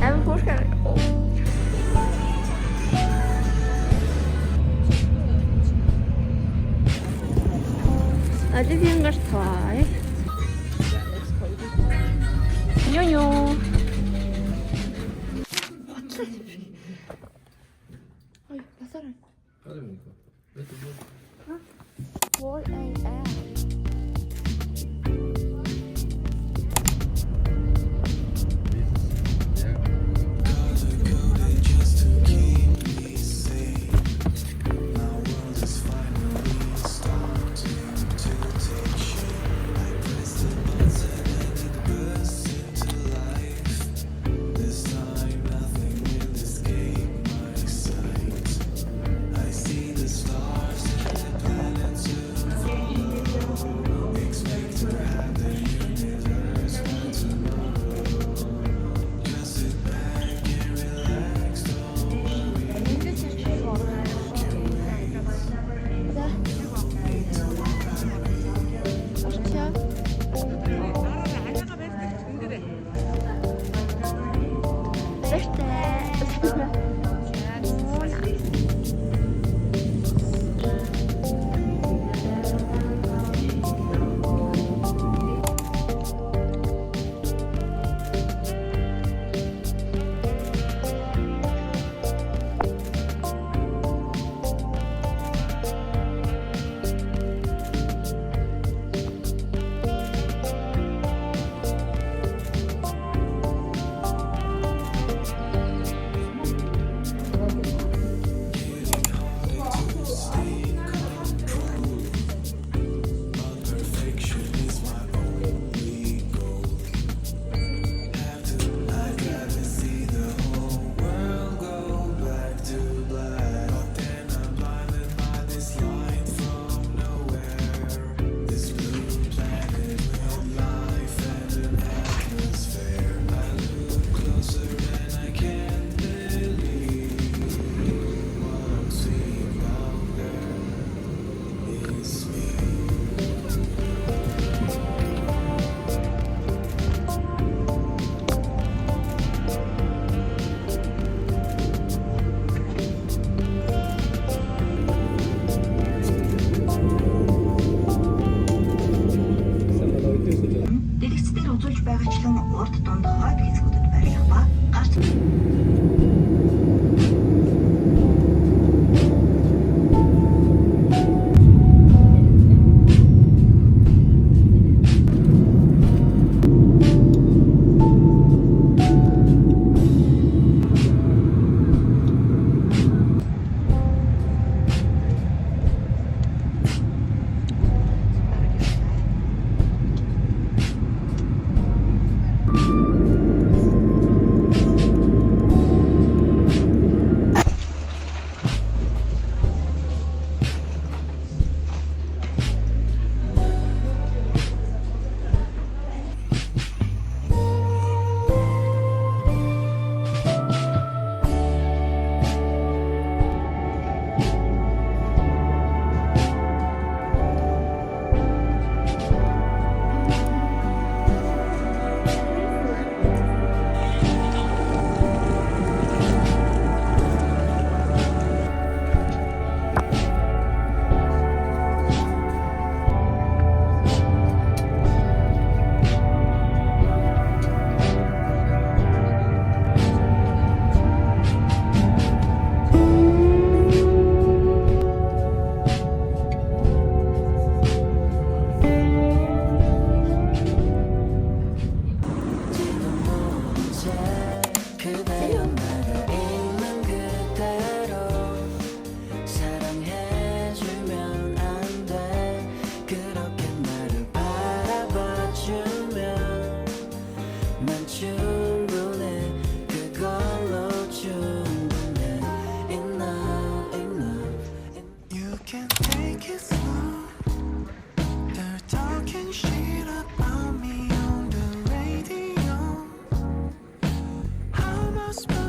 I'm pushing. Adı diğer toy. Yo. Ay, basaran. Hadi bakalım. Hadi bakalım. What a урд дунд хойд хэсгүүдэд байрлах ба гарч Spell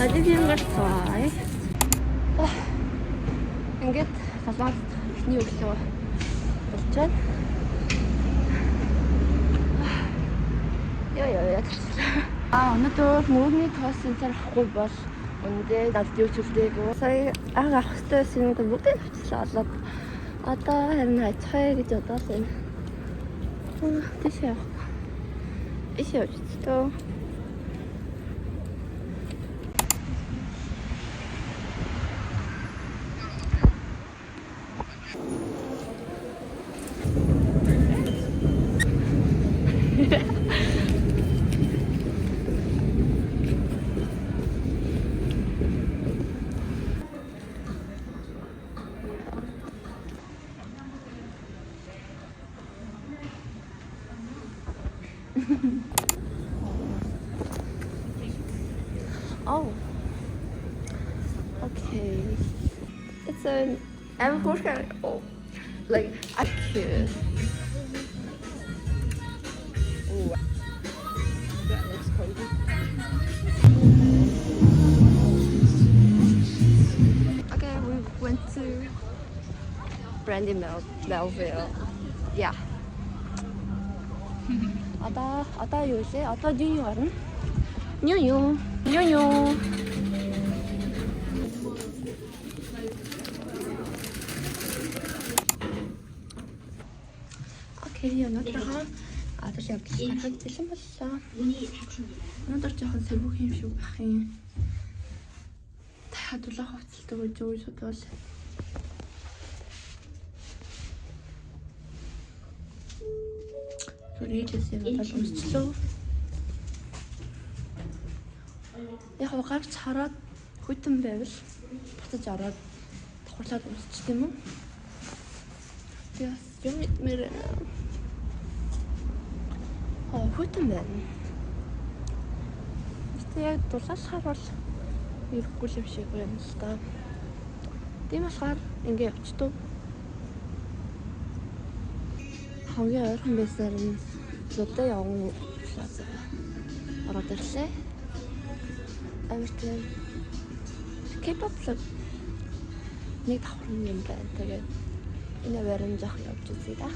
Надад гацгаая. Ингээд салбарт ихний өглөө болж байна. Яа. Өнөөдөр мөрний тоосын цар авахгүй бол өндөө надад юу ч үлдээгүй. Сая авах хэрэгтэйсэн нь бүгдийг авчихлаа. Одоо харин хайцхаа гэж бодоод байна. Тийш яах. Ишээ өчтөө. Oh, okay. It's an unfortunate. Oh, like I could. Oh, that looks cozy. Okay, we went to Brandy Melville. Yeah. Одоо юу лээ? Одоо юу гарна? Юу. Окей, өнөөдрийнхөө гадар явдал гарахад бэлэн боллоо. Өнөөдөр жоохон сэвүүх юм шиг байх юм. Дахиад улаах хувцалтай гэж юу бодвол. Төрөлөөс юм бол өмчлөө. Яг гарч хараад хүйтэн байвал буцаж ороод давхарлаад өмсч тийм үү? Яс юм мэр хүйтэн байна. Яг дулаалахаар бол ирэхгүй юм шиг байна л да. Тийм болохоор ингэ явчтуу. Хамгийн ойрхон байсаар нь зөдөө явган ороод ирлээ. Амартай K-pop нэг давхар юм байна. Тэгээд энэ барин жоох явж үзье да.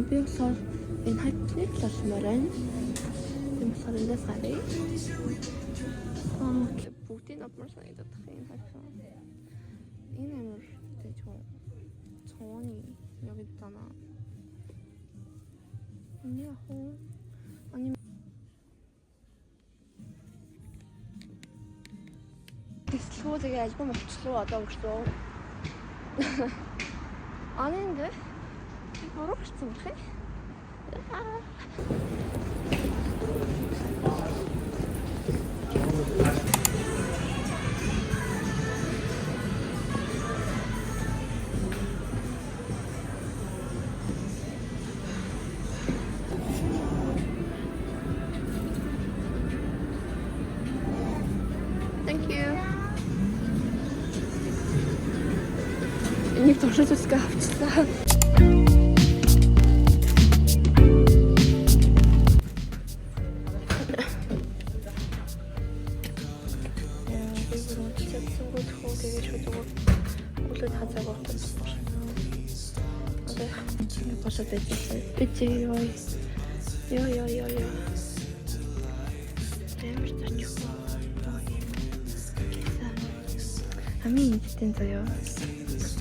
Би болохоор энэ хайтныг талмаар байна. Энэ болохоор эндээс гарыг. Бүгдийн апмар санагдах юм хайфаа. Энэ амар тэжгүй. Цооны яг тана. Энэ хоо ани Тэслүү тэгээ альбом авчлаа одоо өгсөн. Анин데 Буруу гарсан байх юм. Thank you. Энийг туршиж үзгээ авчлаа. Битээ ёо. Ямар тач. Амин тэн заяа.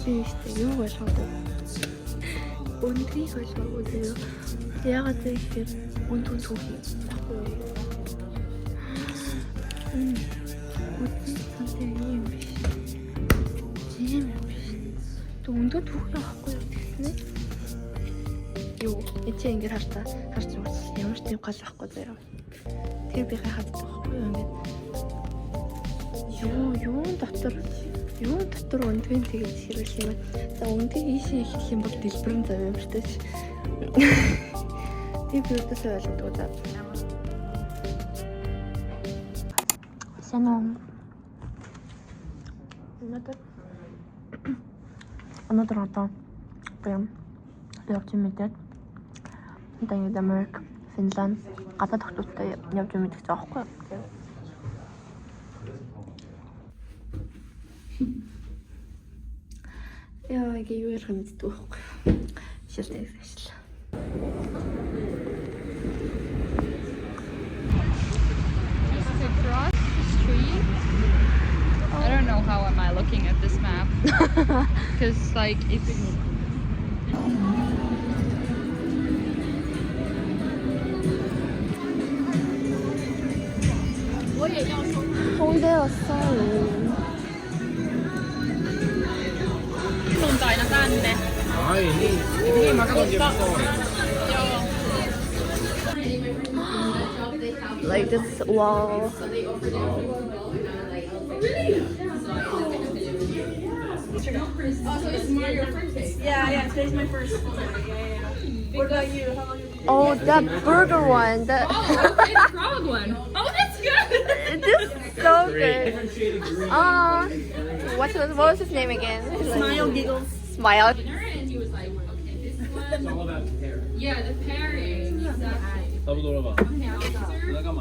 Тийштэй юу болгоогүй. Өндрийг болгоогүй заяа. Яагаад гэвэл өндөр түүх юм. Үнтэй юм биш. Тийм биш. Тэг өндөр түүх яахгүй юу гэснэ? Юу, эцээ ингэж харж үзсэн. Ямар ч юм гал байхгүй заяа. Тэр би гайхаад байхгүй юу ингэж. Юун дотор өндгийн тэгэж хэрүүл юм. За өндгийг ийшээ ихэх юм бол дэлбэрэн зав юм шүү дээ. Тийм би өөртөө ойлгодог даа. Санаа Өнөөдөр одоо прям явж мэдээд энэ Америк, Финланд гадаад хотуудтай явж мэдэх гэж байгаа байхгүй. Яа, игээ юу ярих юм мэддэг байхгүй. Шилдэг ажил. Across the street. I don't know how am I looking at this map because like it's 서울대 왔어요. sunnuntaina tänne. Ai niin. Niin mä katson Like this wall. Yeah, today's my first. Yeah. What about you? How long have you Oh, that burger one. That It's frog one. Oh, that's good. this is so good. What was his name again? Smile, giggles. Smile. And he was like, okay, this one. Yeah, the pairing. Exactly. 나도 돌아봐. 잠깐만.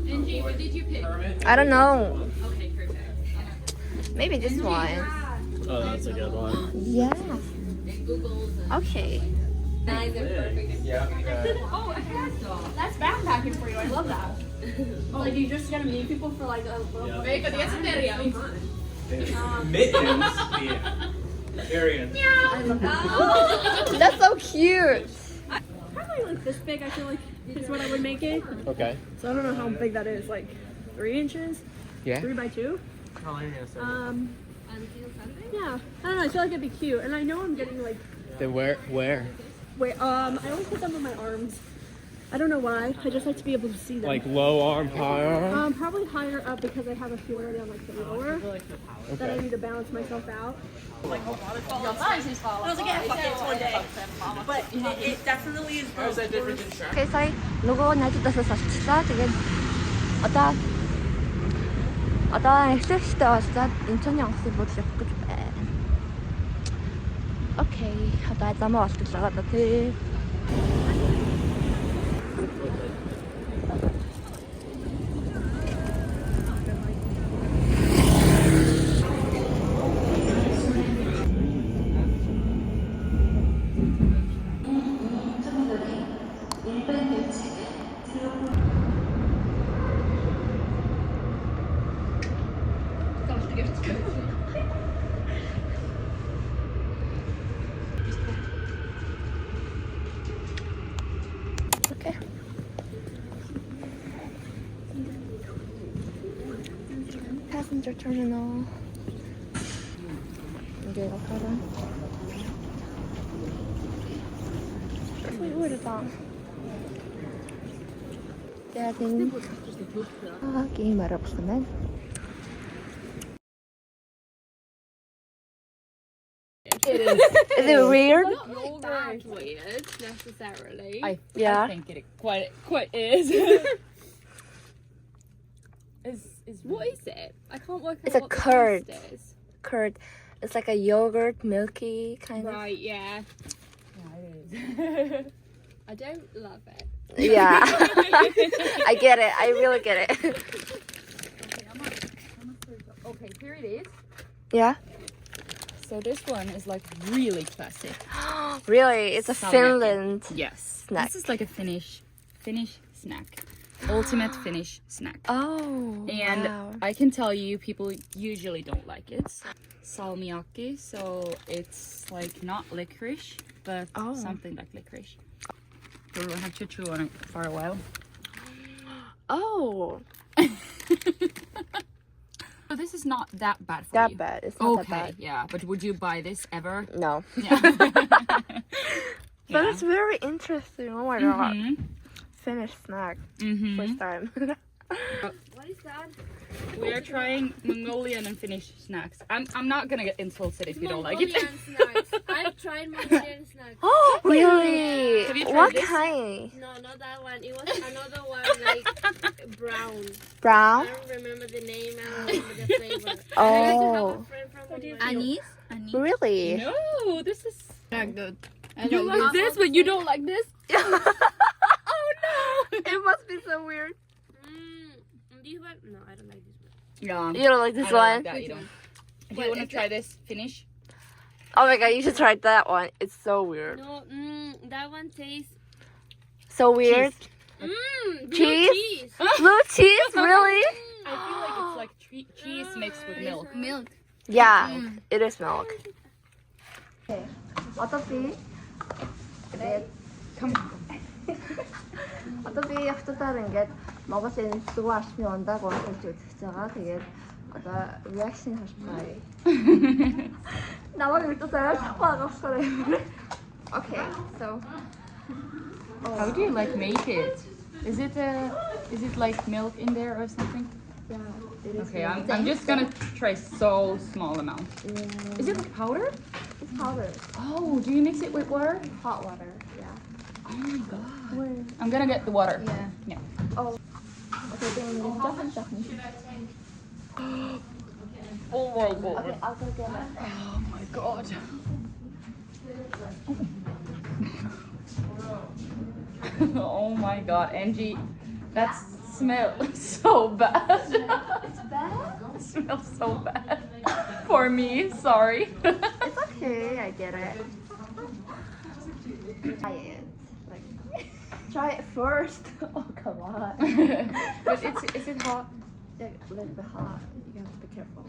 And Jay, what did you pick? I don't know. Okay, perfect. Maybe this one. Oh, that's a good one. Yeah. Google's. Okay. Yeah. Oh, that's backpacking for you. I love that. Oh, like you just gotta meet people for like a little. Veikka, tiedätkö Terja? Mittens. Arian. That's so cute. Probably like this big. I feel like is what I would make it. Okay. So I don't know how big that is. Like 3 inches. Yeah. 3 by 2. Yeah. I don't know. I feel like it'd be cute, and I know I'm getting like. Then where? Wait. I always put them on my arms. I don't know why. I just like to be able to see them. Like low arm, high arm? Probably higher up because I have a few already on like the lower that I need to balance myself out. I was like, yeah, fuck it, it's one day. But it definitely is. How is that different than track? Okay, сая нөгөө найзуудаасаа салчлаа. Тэгээд одоо эхлэхтэй болоод Инчоны онгоцыг бодол явах гэж байна. Окей, одоо замаа болтолоо одоо тий. Okay. Passenger terminal. 이게 가까운. 우울하다. 대학생. 게임 알아보시면. Is it weird? Not that weird necessarily. Yeah. I think it quite is. What is it? I can't work out It's a what the curd. taste is. Curd. It's like a yogurt, milky kind of. Right, yeah. Yeah, it is. I don't love it. Yeah. I get it. I really get it. Okay, here it is. Yeah. So this one is like really classic. Really? It's a Salmiakki. Finland. Yes. Snack. This is like a Finnish snack. Ultimate Finnish snack. Oh. And wow. I can tell you, people usually don't like it. Salmiakki, so it's like not licorice, but Oh. something like licorice. We're gonna have to chew on it for a while. Oh. So this is not that bad for That you. bad. It's not Okay, that bad. yeah, but would you buy this ever? No. Yeah. But it's very interesting. Oh my god. Mhm. Finnish snack. Mhm. First time. What is that? We are trying Mongolian and Finnish snacks. I'm not gonna get insulted if you don't like it. Mongolian snacks. I've tried Mongolian snacks. Oh, really? Have you tried What this? kind? No, not that one. It was another one like brown. Brown? I don't remember the name. I don't remember the flavor. I Oh. used to have a friend from Anise? Anise? Really? No, this is Not good. you like this, but you don't like this. Oh no! It must be so weird. Do you like? No, I don't like this one. Yeah. You don't like this I don't one? like that either. Do you want to try this? Finish? Oh my god, you should try that one. It's so weird. No, that one tastes. So weird. Blue Cheese? cheese. Blue cheese? Really? I feel like it's like cheese mixed with milk. Milk. Yeah, it is milk. Okay. 어차피 그래. 어차피 хатуудаар ингээд Монгол энэ зүгөө арчны ундааг уусгаж үзэж байгаа. Тэгээд одоо reaction харж байгаа. Намайг мэдээсээ ойлгохгүй байгаа болохоор. Okay, so How do you like make it? Is it like milk in there or something? yeah, it is. Okay, I'm just gonna try so small amount. Yeah, Is it like powder? it's powder, Oh, do you mix it with water? hot water. Yeah. Oh my god. I'm gonna get the water. Yeah. Yeah. Oh. Okay, then 조금. Oh my god. Okay, I'll go get it. Oh my god. Oh my god, Angie, that smells so bad. It's bad. It smells so bad. For me, sorry. It's okay, I get it. Try it. Like, try it first. Oh, come on. But is it hot? Yeah, a little bit hot. You have to be careful.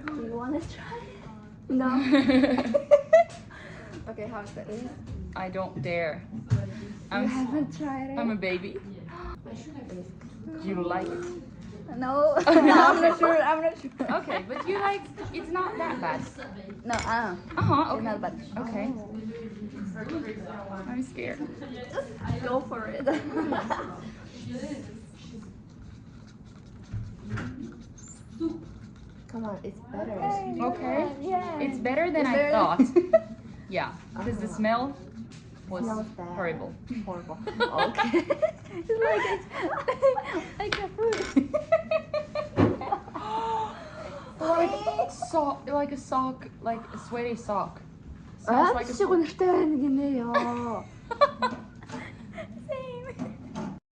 Do you want to try it? No. Okay, how's it? I don't dare. You haven't tried it? I'm a baby. You like it? No. I'm not sure. I'm not sure. Okay, but you like, it's not that bad. No, Uh-huh, it's okay. not bad. Okay. I'm scared. Just go for it. Come on, it's better. Okay. Yeah. It's better than I better. thought. Yeah, because the smell was Smells bad. horrible. Horrible. Okay. It's like a fruit. Like a sock, like a sweaty sock. Ah, Smells like a 치고 냈다는 게 네요.